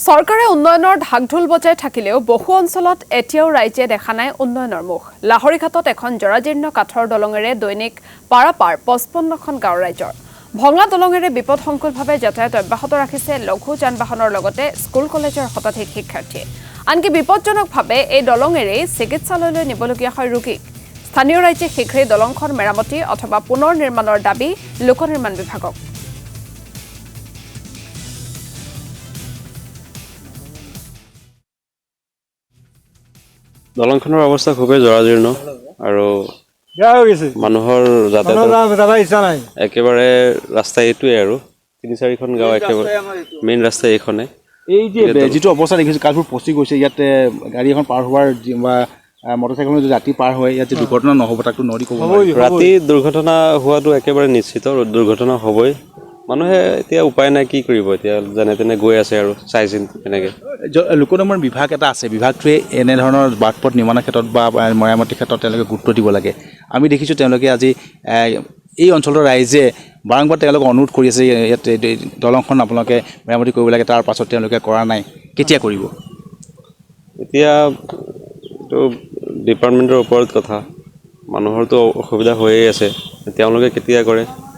চৰকাৰে উন্নয়নৰ ঢাকঢোল বজাই থাকিলেও বহু অঞ্চলত এতিয়াও ৰাইজে দেখা নাই উন্নয়নৰ মুখ। লাহৰীঘাটত এখন জৰাজীৰ্ণ কাঠৰ দলঙেৰে দৈনিক পাৰাপাৰ 55খন গাঁৱৰ ৰাইজৰ। ভঙা দলঙেৰে বিপদসংকুলভাৱে যাতায়াত অব্যাহত ৰাখিছে লঘু যান-বাহনৰ লগতে স্কুল কলেজৰ শতাধিক শিক্ষাৰ্থীয়ে। আনকি বিপদজনকভাৱে এই দলঙেৰেই চিকিৎসালয়লৈ নিবলগীয়া হয় ৰোগীক। স্থানীয় ৰাইজে শীঘ্ৰেই দলংখন মেৰামতি অথবা পুনৰ নিৰ্মাণৰ দাবী লোক নিৰ্মাণ বিভাগক। দলংখনৰ অৱস্থা খুবেই জৰাজীৰ্ণ আৰু মানুহৰ যাতায়াতৰ একেবাৰে ৰাস্তা এইটোৱে আৰু ৩-৪খন গাঁও একেবাৰে মেইন ৰাস্তা এইখনে। এই যে যিটো অৱস্থা দেখিছোঁ কাঠবোৰ পচি গৈছে, ইয়াত গাড়ী এখন পাৰ হোৱাৰ বা মটৰচাইকেল যদি ৰাতি পাৰ হয় ইয়াত যে দুৰ্ঘটনা নহ'ব তাকতো নদী ক'ব নোৱাৰি। ৰাতি দুৰ্ঘটনা হোৱাটো একেবাৰে নিশ্চিত, দুৰ্ঘটনা হ'বই। মানুহে এতিয়া উপায় নাই, কি কৰিব এতিয়া, যেনে তেনে গৈ আছে আৰু চাই চিন্তি তেনেকৈ। লোক নিৰ্মাণ বিভাগ এটা আছে, বিভাগটোৱে এনেধৰণৰ বাটপথ নিৰ্মাণৰ ক্ষেত্ৰত বা মেৰামতিৰ ক্ষেত্ৰত তেওঁলোকে গুৰুত্ব দিব লাগে। আমি দেখিছোঁ তেওঁলোকে আজি এই অঞ্চলৰ ৰাইজে বাৰম্বাৰ তেওঁলোকে অনুৰোধ কৰি আছে, ইয়াত দলংখন আপোনালোকে মেৰামতি কৰিব লাগে, তাৰ পাছত তেওঁলোকে কৰা নাই। কেতিয়া কৰিব? এতিয়া এইটো ডিপাৰ্টমেণ্টৰ ওপৰত কথা, মানুহৰতো অসুবিধা হৈয়ে আছে, তেওঁলোকে কেতিয়া কৰে।